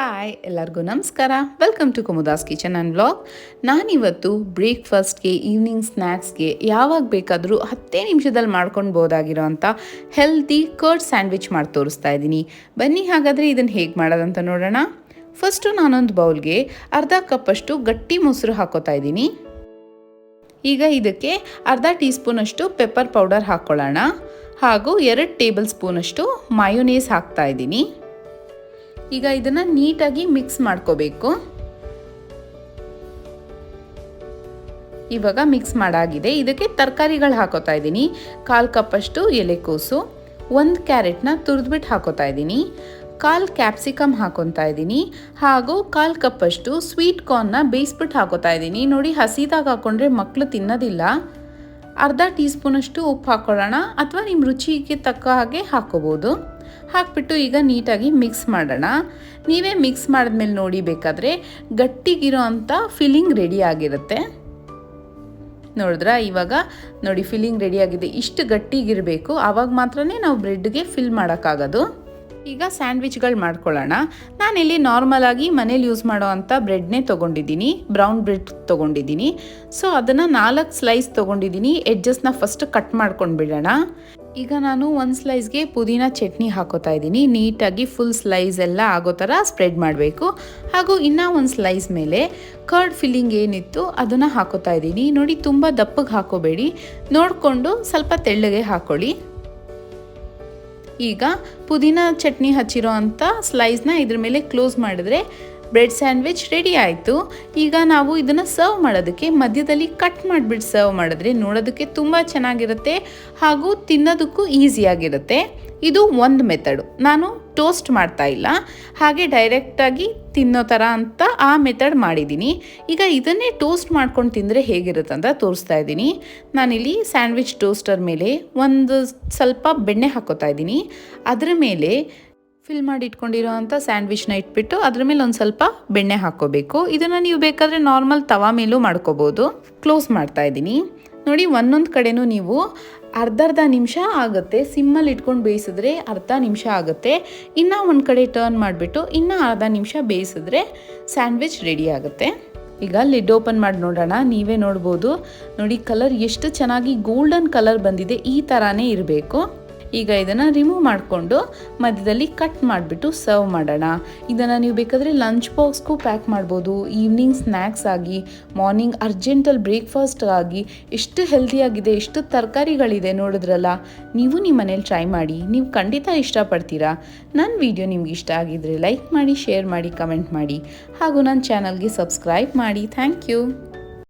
Hi ಎಲ್ಲರಿಗೂ ನಮಸ್ಕಾರ. Welcome to Kumuda's kitchen and vlog. ನಾನಿವತ್ತು ಬ್ರೇಕ್ಫಾಸ್ಟ್ಗೆ ಈವ್ನಿಂಗ್ ಸ್ನ್ಯಾಕ್ಸ್ಗೆ ಯಾವಾಗ ಬೇಕಾದರೂ 10 ನಿಮಿಷದಲ್ಲಿ ಮಾಡ್ಕೊಳ್ಬೋದಾಗಿರೋ ಅಂಥ ಹೆಲ್ತಿ ಕರ್ಡ್ ಸ್ಯಾಂಡ್ವಿಚ್ ಮಾಡಿ ತೋರಿಸ್ತಾ ಇದ್ದೀನಿ. ಬನ್ನಿ ಹಾಗಾದರೆ ಇದನ್ನು ಹೇಗೆ ಮಾಡೋದಂತ ನೋಡೋಣ. ಫಸ್ಟು ನಾನೊಂದು ಬೌಲ್ಗೆ ಅರ್ಧ ಕಪ್ಪಷ್ಟು ಗಟ್ಟಿ ಮೊಸರು ಹಾಕೋತಾ ಇದ್ದೀನಿ. ಈಗ ಇದಕ್ಕೆ ಅರ್ಧ ಟೀ ಸ್ಪೂನಷ್ಟು ಪೆಪ್ಪರ್ ಪೌಡರ್ ಹಾಕ್ಕೊಳ್ಳೋಣ. ಹಾಗೂ 2 ಟೇಬಲ್ ಸ್ಪೂನಷ್ಟು ಮಯೋನೇಸ್ ಹಾಕ್ತಾ ಇದ್ದೀನಿ. ಈಗ ಇದನ್ನು ನೀಟಾಗಿ ಮಿಕ್ಸ್ ಮಾಡ್ಕೋಬೇಕು. ಇವಾಗ ಮಿಕ್ಸ್ ಮಾಡಾಗಿದೆ. ಇದಕ್ಕೆ ತರಕಾರಿಗಳು ಹಾಕೋತಾ ಇದ್ದೀನಿ. 1/4 ಕಪ್ಪಷ್ಟು ಎಲೆಕೋಸು, 1 ಕ್ಯಾರೆಟ್ನ ತುರಿದ್ಬಿಟ್ಟು ಹಾಕೋತಾ ಇದ್ದೀನಿ, 1/4 ಕ್ಯಾಪ್ಸಿಕಮ್ ಹಾಕೊತಾ ಇದ್ದೀನಿ, ಹಾಗೂ 1/4 ಕಪ್ಪಷ್ಟು ಸ್ವೀಟ್ ಕಾರ್ನ್ನ ಬೇಯಿಸ್ಬಿಟ್ಟು ಹಾಕೋತಾ ಇದ್ದೀನಿ. ನೋಡಿ, ಹಸಿದಾಗ ಹಾಕೊಂಡ್ರೆ ಮಕ್ಕಳು ತಿನ್ನೋದಿಲ್ಲ. ಅರ್ಧ ಟೀ ಸ್ಪೂನಷ್ಟು ಉಪ್ಪು ಹಾಕೊಳ್ಳೋಣ, ಅಥವಾ ನಿಮ್ಮ ರುಚಿಗೆ ತಕ್ಕ ಹಾಗೆ ಹಾಕೋಬೋದು. ಹಾಕ್ಬಿಟ್ಟು ಈಗ ನೀಟಾಗಿ ಮಿಕ್ಸ್ ಮಾಡೋಣ. ನೀವೇ ಮಿಕ್ಸ್ ಮಾಡಿದ್ಮೇಲೆ ನೋಡಿ, ಬೇಕಾದರೆ ಗಟ್ಟಿಗಿರೋ ಅಂಥ ಫಿಲ್ಲಿಂಗ್ ರೆಡಿ ಆಗಿರುತ್ತೆ. ನೋಡಿದ್ರಾ, ಇವಾಗ ನೋಡಿ ಫಿಲ್ಲಿಂಗ್ ರೆಡಿ ಆಗಿದೆ. ಇಷ್ಟು ಗಟ್ಟಿಗಿರಬೇಕು, ಆವಾಗ ಮಾತ್ರನೇ ನಾವು ಬ್ರೆಡ್ಗೆ ಫಿಲ್ ಮಾಡೋಕ್ಕಾಗೋದು. ಈಗ ಸ್ಯಾಂಡ್ವಿಚ್ಗಳು ಮಾಡ್ಕೊಳ್ಳೋಣ. ನಾನಿಲ್ಲಿ ನಾರ್ಮಲಾಗಿ ಮನೇಲಿ ಯೂಸ್ ಮಾಡೋ ಅಂಥ ಬ್ರೆಡ್ನೇ ತೊಗೊಂಡಿದ್ದೀನಿ, ಬ್ರೌನ್ ಬ್ರೆಡ್ ತೊಗೊಂಡಿದ್ದೀನಿ. ಸೊ ಅದನ್ನು 4 ಸ್ಲೈಸ್ ತೊಗೊಂಡಿದ್ದೀನಿ. ಎಡ್ಜಸ್ನ ಫಸ್ಟ್ ಕಟ್ ಮಾಡ್ಕೊಂಡು ಬಿಡೋಣ. ಈಗ ನಾನು 1 ಸ್ಲೈಸ್ಗೆ ಪುದೀನ ಚಟ್ನಿ ಹಾಕೋತಾ ಇದ್ದೀನಿ. ನೀಟಾಗಿ ಫುಲ್ ಸ್ಲೈಸ್ ಎಲ್ಲ ಆಗೋ ಥರ ಸ್ಪ್ರೆಡ್ ಮಾಡಬೇಕು. ಹಾಗೂ ಇನ್ನೂ 1 ಸ್ಲೈಸ್ ಮೇಲೆ ಕರ್ಡ್ ಫಿಲ್ಲಿಂಗ್ ಏನಿತ್ತು ಅದನ್ನು ಹಾಕೋತಾ ಇದ್ದೀನಿ. ನೋಡಿ, ತುಂಬ ದಪ್ಪಗೆ ಹಾಕೋಬೇಡಿ, ನೋಡಿಕೊಂಡು ಸ್ವಲ್ಪ ತೆಳ್ಳಗೆ ಹಾಕೊಳ್ಳಿ. ಈಗ ಪುದೀನ ಚಟ್ನಿ ಹಚ್ಚಿರೋ ಅಂಥ ಸ್ಲೈಸ್ನ ಇದ್ರ ಮೇಲೆ ಕ್ಲೋಸ್ ಮಾಡಿದ್ರೆ ಬ್ರೆಡ್ ಸ್ಯಾಂಡ್ವಿಚ್ ರೆಡಿ ಆಯಿತು. ಈಗ ನಾವು ಇದನ್ನು ಸರ್ವ್ ಮಾಡೋದಕ್ಕೆ ಮಧ್ಯದಲ್ಲಿ ಕಟ್ ಮಾಡಿಬಿಟ್ಟು ಸರ್ವ್ ಮಾಡಿದ್ರೆ ನೋಡೋದಕ್ಕೆ ತುಂಬ ಚೆನ್ನಾಗಿರುತ್ತೆ, ಹಾಗೂ ತಿನ್ನೋದಕ್ಕೂ ಈಸಿಯಾಗಿರುತ್ತೆ. ಇದು ಒಂದು ಮೆಥಡು. ನಾನು ಟೋಸ್ಟ್ ಮಾಡ್ತಾ ಇಲ್ಲ, ಹಾಗೆ ಡೈರೆಕ್ಟಾಗಿ ತಿನ್ನೋ ಥರ ಅಂತ ಆ ಮೆಥಡ್ ಮಾಡಿದ್ದೀನಿ. ಈಗ ಇದನ್ನೇ ಟೋಸ್ಟ್ ಮಾಡ್ಕೊಂಡು ತಿಂದರೆ ಹೇಗಿರುತ್ತೆ ಅಂತ ತೋರಿಸ್ತಾ ಇದ್ದೀನಿ. ನಾನಿಲ್ಲಿ ಸ್ಯಾಂಡ್ವಿಚ್ ಟೋಸ್ಟರ್ ಮೇಲೆ ಒಂದು ಸ್ವಲ್ಪ ಬೆಣ್ಣೆ ಹಾಕೋತಾ ಇದ್ದೀನಿ. ಅದರ ಮೇಲೆ ಫಿಲ್ ಮಾಡಿ ಇಟ್ಕೊಂಡಿರೋ ಅಂಥ ಸ್ಯಾಂಡ್ವಿಚ್ನ ಇಟ್ಬಿಟ್ಟು ಅದ್ರ ಮೇಲೆ ಒಂದು ಸ್ವಲ್ಪ ಬೆಣ್ಣೆ ಹಾಕ್ಕೋಬೇಕು. ಇದನ್ನು ನೀವು ಬೇಕಾದರೆ ನಾರ್ಮಲ್ ತವಾ ಮೇಲೂ ಮಾಡ್ಕೋಬೋದು. ಕ್ಲೋಸ್ ಮಾಡ್ತಾ ಇದ್ದೀನಿ. ನೋಡಿ, ಒಂದೊಂದು ಕಡೆನೂ ನೀವು ಅರ್ಧ ನಿಮಿಷ ಆಗುತ್ತೆ. ಸಿಮ್ಮಲ್ಲಿ ಇಟ್ಕೊಂಡು ಬೇಯಿಸಿದ್ರೆ ಅರ್ಧ ನಿಮಿಷ ಆಗುತ್ತೆ. ಇನ್ನೂ ಒಂದು ಕಡೆ ಟರ್ನ್ ಮಾಡಿಬಿಟ್ಟು ಇನ್ನೂ ಅರ್ಧ ನಿಮಿಷ ಬೇಯಿಸಿದ್ರೆ ಸ್ಯಾಂಡ್ವಿಚ್ ರೆಡಿ ಆಗುತ್ತೆ. ಈಗ ಲಿಡ್ ಓಪನ್ ಮಾಡಿ ನೋಡೋಣ. ನೀವೇ ನೋಡ್ಬೋದು. ನೋಡಿ, ಕಲರ್ ಎಷ್ಟು ಚೆನ್ನಾಗಿ ಗೋಲ್ಡನ್ ಕಲರ್ ಬಂದಿದೆ. ಈ ಥರನೇ ಇರಬೇಕು. ಈಗ ಇದನ್ನು ರಿಮೂವ್ ಮಾಡಿಕೊಂಡು ಮಧ್ಯದಲ್ಲಿ ಕಟ್ ಮಾಡಿಬಿಟ್ಟು ಸರ್ವ್ ಮಾಡೋಣ. ಇದನ್ನು ನೀವು ಬೇಕಾದರೆ ಲಂಚ್ ಬಾಕ್ಸ್ಗೂ ಪ್ಯಾಕ್ ಮಾಡ್ಬೋದು, ಈವ್ನಿಂಗ್ ಸ್ನ್ಯಾಕ್ಸ್ ಆಗಿ, ಮಾರ್ನಿಂಗ್ ಅರ್ಜೆಂಟಲ್ಲಿ ಬ್ರೇಕ್ಫಾಸ್ಟ್ ಆಗಿ. ಎಷ್ಟು ಹೆಲ್ದಿಯಾಗಿದೆ, ಎಷ್ಟು ತರಕಾರಿಗಳಿದೆ ನೋಡಿದ್ರಲ್ಲ. ನೀವು ನಿಮ್ಮ ಮನೇಲಿ ಟ್ರೈ ಮಾಡಿ, ನೀವು ಖಂಡಿತ ಇಷ್ಟಪಡ್ತೀರಾ. ನನ್ನ ವಿಡಿಯೋ ನಿಮ್ಗೆ ಇಷ್ಟ ಆಗಿದ್ರೆ ಲೈಕ್ ಮಾಡಿ, ಶೇರ್ ಮಾಡಿ, ಕಮೆಂಟ್ ಮಾಡಿ, ಹಾಗೂ ನನ್ನ ಚಾನಲ್ಗೆ ಸಬ್ಸ್ಕ್ರೈಬ್ ಮಾಡಿ. Thank you.